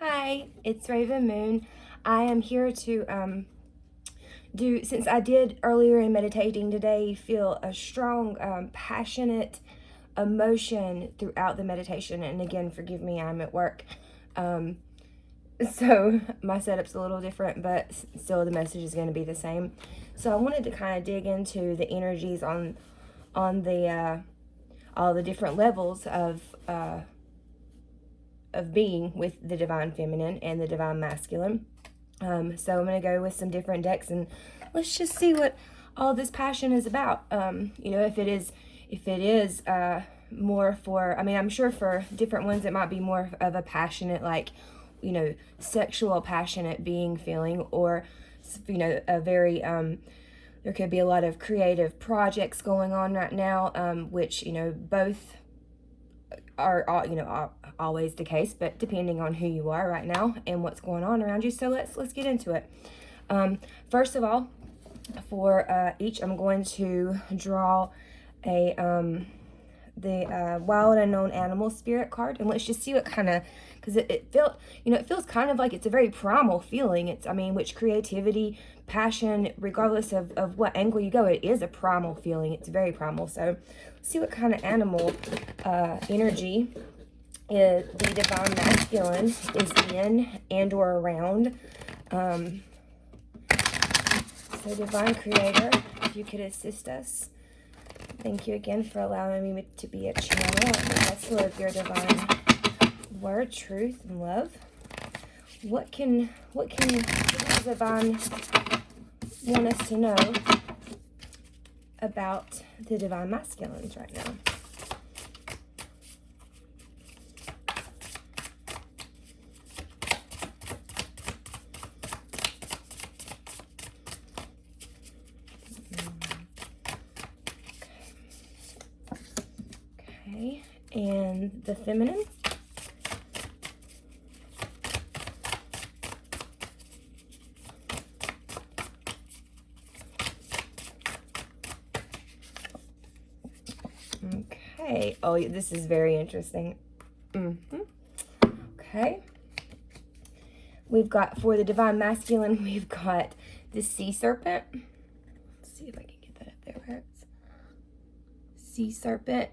Hi, it's Raven Moon. I am here to since I did earlier in meditating today, feel a strong, passionate emotion throughout the meditation. And again, forgive me, I'm at work. Um, so my setup's a little different, but still the message is going to be the same. So I wanted to kind of dig into the energies on the all the different levels of being with the divine feminine and the divine masculine. So I'm going to go with some different decks and let's just see what all this passion is about. If it is more for, I mean, I'm sure for different ones it might be more of a passionate, like, sexual passionate being feeling, or, a very, there could be a lot of creative projects going on right now, which, both are always the case, but depending on who you are right now and what's going on around you. So let's get into it. First of all, for each, I'm going to draw the Wild Unknown Animal Spirit card, and let's just see what kind of, because it feels kind of like it's a very primal feeling. It's, which creativity, passion, regardless of what angle you go, it is a primal feeling. It's very primal. So let's see what kind of animal energy the divine masculine is in and or around. So divine creator, if you could assist us. Thank you again for allowing me to be a channel and a vessel of your divine word, truth, and love. What can the divine want us to know about the divine masculines right now? Okay, and the feminine. Okay. Oh, this is very interesting. Okay. We've got, for the divine masculine, we've got the sea serpent. Let's see if I can get that up there where it's sea serpent.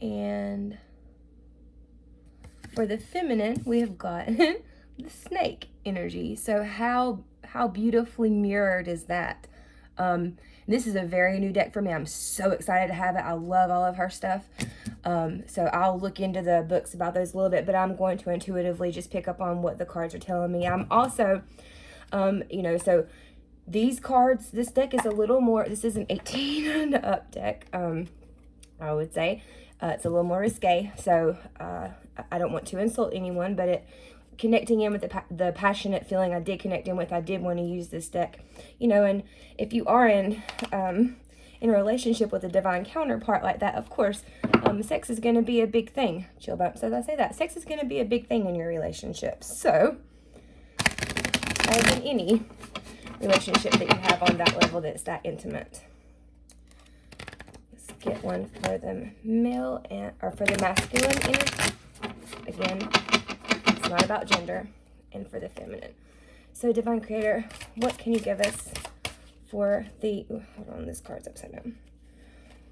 And for the feminine, we have got the snake energy. So how beautifully mirrored is that? This is a very new deck for me. I'm so excited to have it. I love all of her stuff. So I'll look into the books about those a little bit, but I'm going to intuitively just pick up on what the cards are telling me. I'm also, so these cards, this deck is a little more, this is an 18 and up deck, I would say. It's a little more risque, so I don't want to insult anyone, but connecting in with the passionate feeling I did connect in with, I did want to use this deck, and if you are in a relationship with a divine counterpart like that, of course, sex is going to be a big thing. Chill bumps as I say that. Sex is going to be a big thing in your relationship. So, as in any relationship that you have on that level that's that intimate. Let's get one for the male or for the masculine energy. Again, it's not about gender, and for the feminine. So, divine creator, what can you give us for the, hold on, this card's upside down.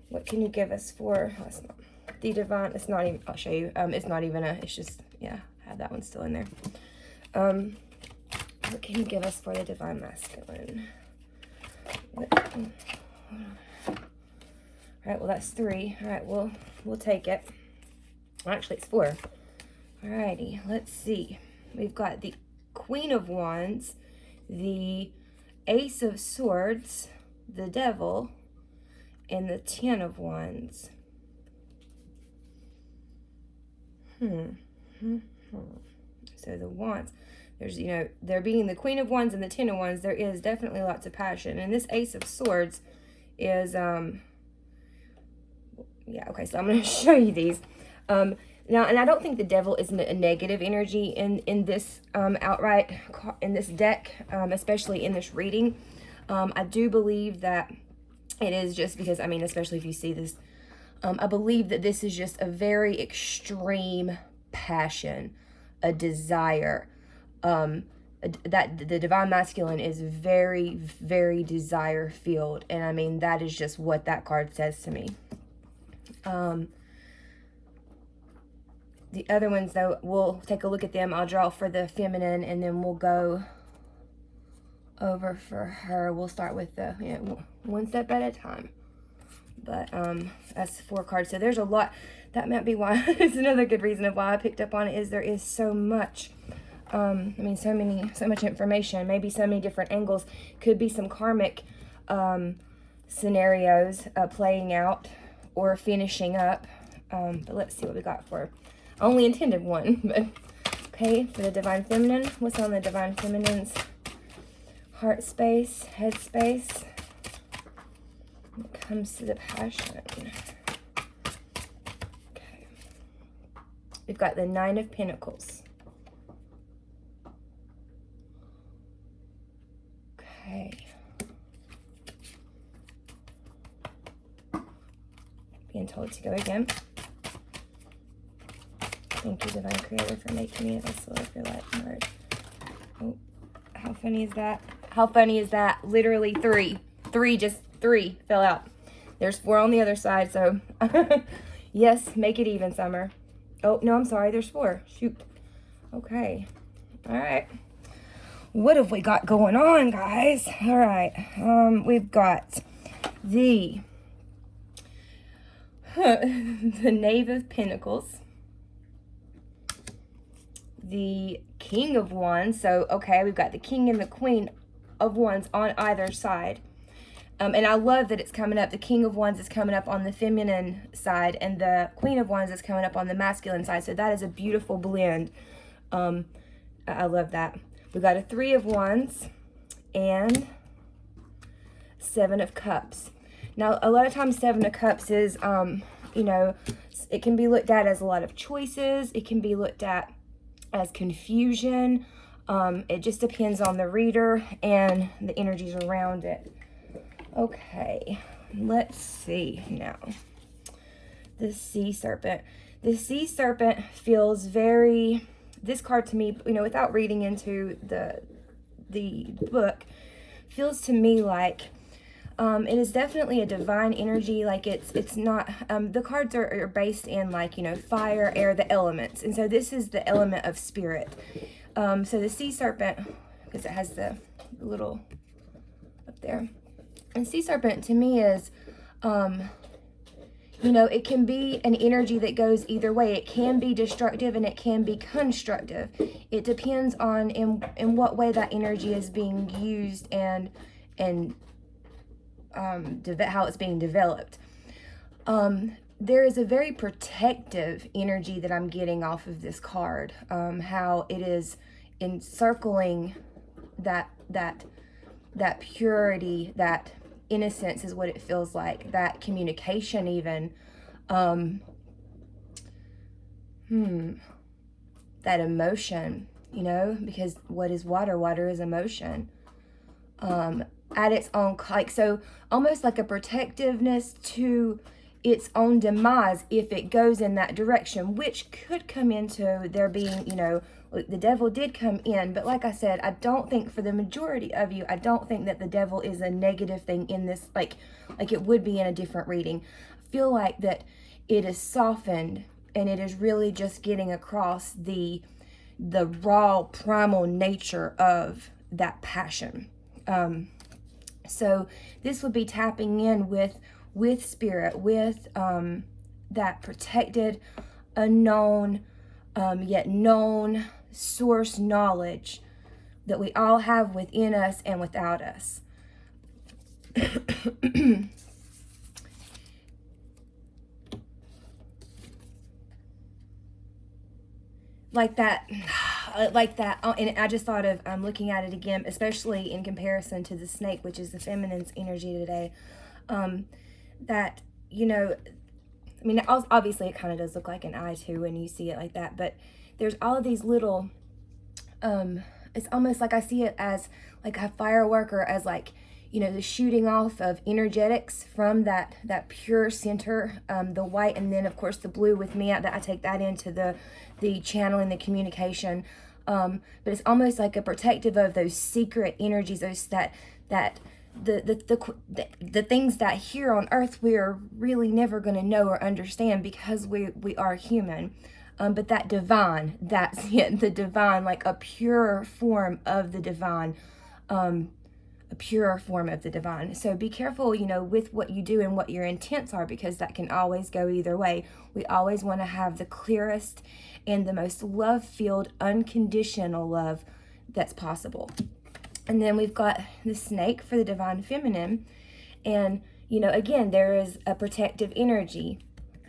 What can you give us for, oh, it's not, the divine, it's not even, I'll show you, it's not even it's just, yeah, I have that one still in there. What can you give us for the divine masculine? All right, well, that's 3. All right, we'll take it. Well, actually, it's 4. All righty, let's see. We've got the Queen of Wands, the Ace of Swords, the Devil, and the 10 of Wands. So the Wands, there's, there being the Queen of Wands and the 10 of Wands, there is definitely lots of passion. And this Ace of Swords is, yeah, okay, so I'm going to show you these. Now, and I don't think the Devil is a negative energy in this outright, in this deck, especially in this reading. I do believe that it is just because, especially if you see this, I believe that this is just a very extreme passion, a desire, that the divine masculine is very, very desire filled. And I mean, that is just what that card says to me. The other ones, though, we'll take a look at them. I'll draw for the feminine, and then we'll go over for her. We'll start with the, you know, one step at a time. But that's 4 cards. So there's a lot. That might be why, it's another good reason of why I picked up on it, is there is so much. I mean, so much information, maybe so many different angles. Could be some karmic scenarios playing out or finishing up. But let's see what we got for. I only intended one, but okay, for the divine feminine. What's on the divine feminine's heart space, head space? When it comes to the passion. Okay. We've got the 9 of Pentacles. Okay. Being told to go again. Thank you, Divine Creator, for making me a vessel of your light card. Oh, how funny is that? How funny is that? Literally 3. 3 fell out. There's 4 on the other side, so yes, make it even, Summer. Oh, no, I'm sorry. There's 4. Shoot. Okay. All right. What have we got going on, guys? All right. We've got the Knave of Pentacles, the King of Wands. So, okay, we've got the King and the Queen of Wands on either side. And I love that it's coming up. The King of Wands is coming up on the feminine side, and the Queen of Wands is coming up on the masculine side. So that is a beautiful blend. I love that. We got a 3 of Wands and 7 of Cups. Now, a lot of times 7 of Cups is, you know, it can be looked at as a lot of choices. It can be looked at as confusion. It just depends on the reader and the energies around it. Okay, let's see now. The Sea Serpent. The Sea Serpent feels very, this card to me, you know, without reading into the book, feels to me like it is definitely a divine energy. Like it's not, the cards are based in, like, you know, fire, air, the elements. And so this is the element of spirit. So the Sea Serpent, because it has the little up there. And Sea Serpent to me is, you know, it can be an energy that goes either way. It can be destructive and it can be constructive. It depends on in what way that energy is being used and how it's being developed. There is a very protective energy that I'm getting off of this card. How it is encircling that purity, that innocence is what it feels like, that communication even, that emotion, you know, because what is water? Water is emotion, at its own, like, so almost like a protectiveness to its own demise if it goes in that direction, which could come into there being, you know, the devil did come in. But like I said, I don't think for the majority of you, I don't think that the devil is a negative thing in this, like it would be in a different reading. I feel like that it is softened and it is really just getting across the raw primal nature of that passion. So this would be tapping in with spirit, with that protected, unknown, yet known source knowledge that we all have within us and without us. like that, and I just thought of, I'm looking at it again, especially in comparison to the snake, which is the feminine's energy today, that, you know, I mean, obviously it kind of does look like an eye too when you see it like that, but there's all of these little, it's almost like I see it as like a firework, or as like, you know, the shooting off of energetics from that pure center, the white, and then of course the blue with me, that I take that into the channeling, the communication, But it's almost like a protective of those secret energies, those that the things that here on earth we are really never going to know or understand because we are human. But that divine, that's it, the divine, like a pure form of the divine, a purer form of the divine. So be careful, with what you do and what your intents are, because that can always go either way. We always want to have the clearest and the most love-filled, unconditional love that's possible. And then we've got the snake for the divine feminine. And, again, there is a protective energy.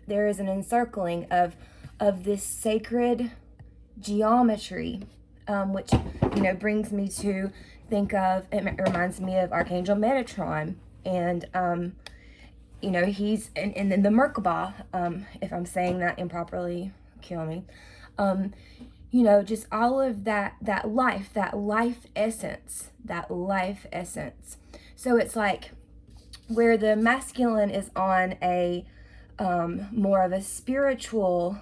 There is an encircling of this sacred geometry, which, brings me to think of, it reminds me of Archangel Metatron. And, he's in the Merkaba, if I'm saying that improperly, kill me. Just all of that life essence. So it's like where the masculine is on a more of a spiritual,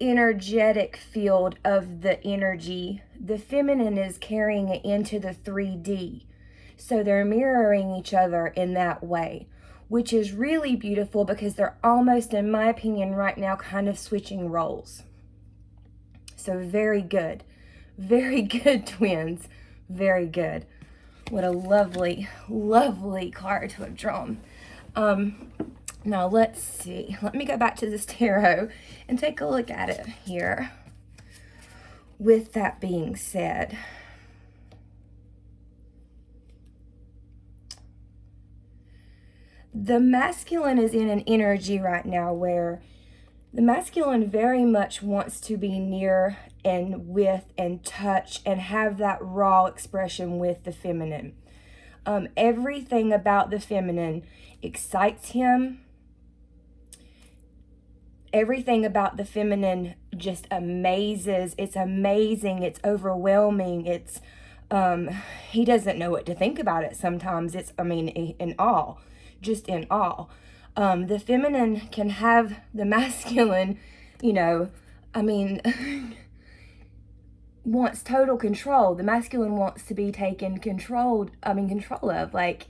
energetic field of the energy, the feminine is carrying it into the 3D. So they're mirroring each other in that way, which is really beautiful because they're almost, in my opinion, right now kind of switching roles. So very good twins, very good. What a lovely, lovely card to have drawn. Now let's see, let me go back to this tarot and take a look at it here. With that being said, the masculine is in an energy right now where the masculine very much wants to be near and with and touch and have that raw expression with the feminine. Everything about the feminine excites him. Everything about the feminine just amazes. It's amazing. It's overwhelming. It's, he doesn't know what to think about it sometimes. It's, in awe, just in awe. The feminine can have the masculine, wants total control. The masculine wants to be taken control of. Like,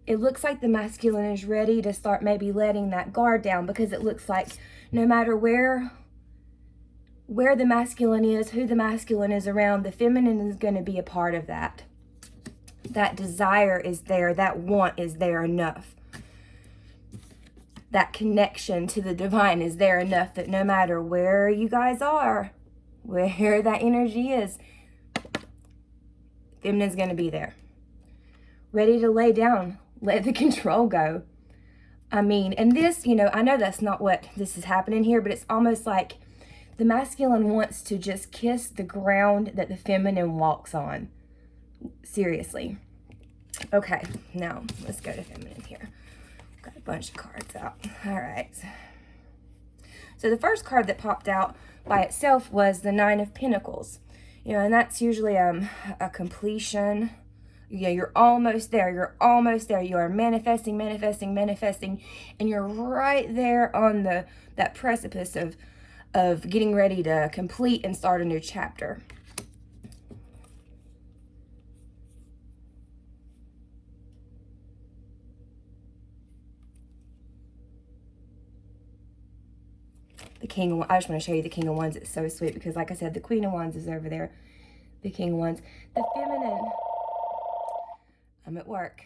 it looks like the masculine is ready to start maybe letting that guard down, because it looks like no matter where the masculine is, who the masculine is around, the feminine is going to be a part of that. That desire is there. That want is there enough. That connection to the divine is there enough that no matter where you guys are, where that energy is, feminine's going to be there. Ready to lay down. Let the control go. And this, I know that's not what this is happening here, but it's almost like the masculine wants to just kiss the ground that the feminine walks on. Seriously. Okay, now let's go to feminine here. Got a bunch of cards out. All right. So the first card that popped out by itself was the Nine of Pentacles. And that's usually a completion. You're almost there. You are manifesting, and you're right there on that precipice of getting ready to complete and start a new chapter. The King of, I just want to show you the King of Wands. It's so sweet because, like I said, the Queen of Wands is over there. The King of Wands. The feminine. I'm at work.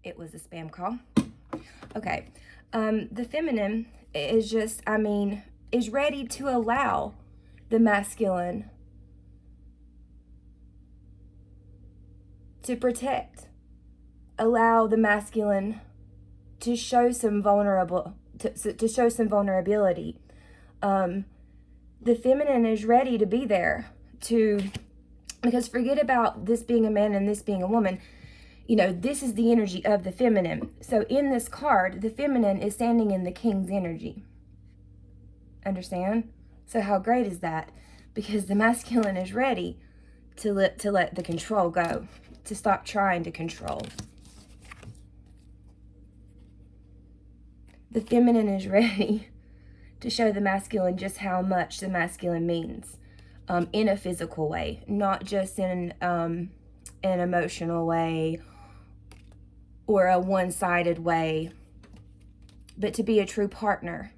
It was a spam call. Okay. The feminine is just, is ready to allow the masculine to protect, allow the masculine to show some to show some vulnerability. The feminine is ready to be there because forget about this being a man and this being a woman. This is the energy of the feminine. So in this card, the feminine is standing in the King's energy. Understand? So how great is that? Because the masculine is ready to let the control go, to stop trying to control. The feminine is ready to show the masculine just how much the masculine means, in a physical way, not just in an emotional way or a one-sided way, but to be a true partner.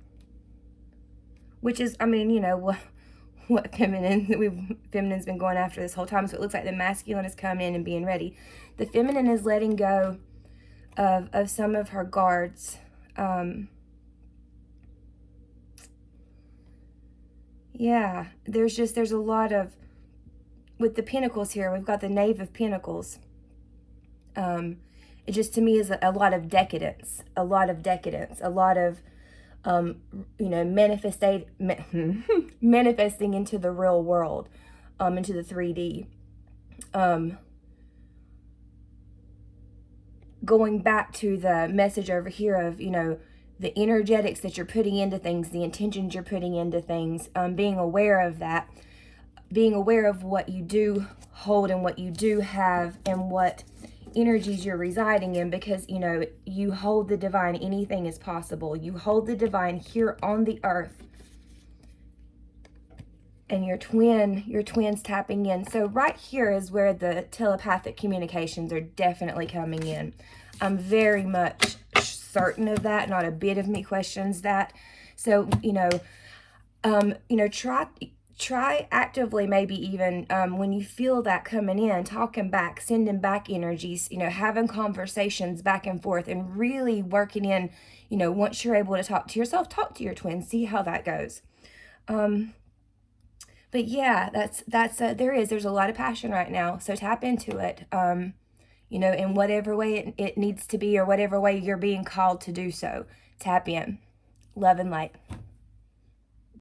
Which is, I mean, you know, what feminine's been going after this whole time. So it looks like the masculine is coming in and being ready. The feminine is letting go of some of her guards. Yeah, there's a lot of, with the Pentacles here, we've got the Knave of Pentacles. It just, to me, is a lot of decadence, a lot of you know, manifesting into the real world, into the 3D. Going back to the message over here of, you know, the energetics that you're putting into things, the intentions you're putting into things, being aware of that, being aware of what you do hold and what you do have and what energies you're residing in, because, you know, you hold the divine. Anything is possible. You hold the divine here on the earth, and your twin's tapping in. So right here is where the telepathic communications are definitely coming in. I'm very much certain of that. Not a bit of me questions that. So, you know, try actively, maybe even when you feel that coming in, talking back, sending back energies, you know, having conversations back and forth, and really working in, you know, once you're able to talk to yourself, talk to your twin, see how that goes. But yeah, there's a lot of passion right now. So tap into it, you know, in whatever way it needs to be, or whatever way you're being called to do so. Tap in. Love and light.